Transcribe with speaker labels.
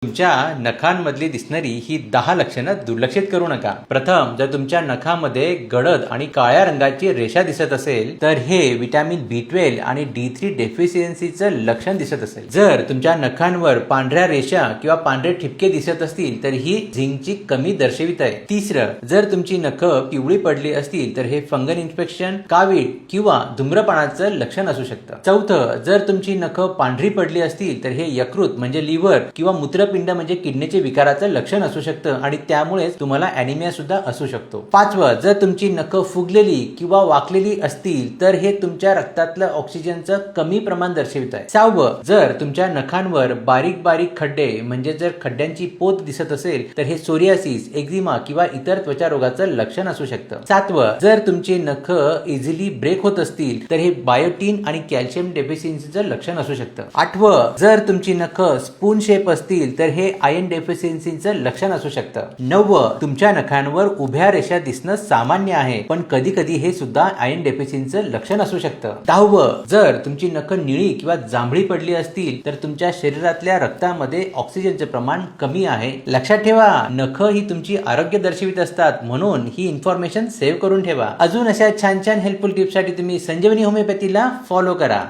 Speaker 1: तुमच्या नखांमधली दिसणारी ही 10 लक्षणं दुर्लक्षित करू नका। प्रथम, जर तुमच्या नखामध्ये गडद आणि काळ्या रंगाची रेषा दिसत असेल तर हे विटॅमिन B12 आणि D3 डेफिशियन्सीचं लक्षण दिसत असेल। जर तुमच्या नखांवर पांढऱ्या रेषा किंवा पांढरे ठिपके दिसत असतील तर ही झिंकची कमी दर्शवित आहे। तिसरं, जर तुमची नखं पिवळी पडली असतील तर हे फंगल इन्फेक्शन, कावीळ किंवा धूम्रपानाचं लक्षण असू शकतं। चौथं, जर तुमची नखं पांढरी पडली असतील तर हे यकृत म्हणजे लिव्हर किंवा मूत्रपिंड म्हणजे किडनीचे विकाराचं लक्षण असू शकतं आणि त्यामुळेच तुम्हाला ॲनिमिया सुद्धा असू शकतो। पाचवं, जर तुमची नखं फुगलेली किंवा वाकलेली असतील तर हे तुमच्या रक्तातलं ऑक्सिजनचं कमी प्रमाण दर्शवित आहे। सहावं, जर तुमच्या नखांवर बारीक बारीक खड्डे म्हणजे जर खड्ड्यांची पोत दिसत असेल तर हे सोरियासिस, एक्झिमा किंवा इतर त्वचा रोगाचं लक्षण असू शकतं। सातवं, जर तुमची नखं इझिली ब्रेक होत असतील तर हे बायोटीन आणि कॅल्शियम डेफिशियन्सीचं लक्षण असू शकतं। आठवं, जर तुमची नखं स्पून शेप असतील तर हे आयर्न डेफिशियन्सीचं लक्षण असू शकतं। नववं, तुमच्या नखांवर उभ्या रेषा दिसणं सामान्य आहे पण कधी कधी हे सुद्धा आयर्न डेफिशियन्सीचं लक्षण असू शकतं। दहावं, जर तुमची नखं निळी किंवा जांभळी पडली असतील तर तुमच्या शरीरातल्या रक्तामध्ये ऑक्सिजनचं प्रमाण कमी आहे। लक्षात ठेवा, नखं ही तुमची आरोग्य दर्शवित असतात म्हणून ही इन्फॉर्मेशन सेव्ह करून ठेवा। अजून अशा छान छान हेल्पफुल टिप्ससाठी तुम्ही संजीवनी होमिओपॅथीला फॉलो करा।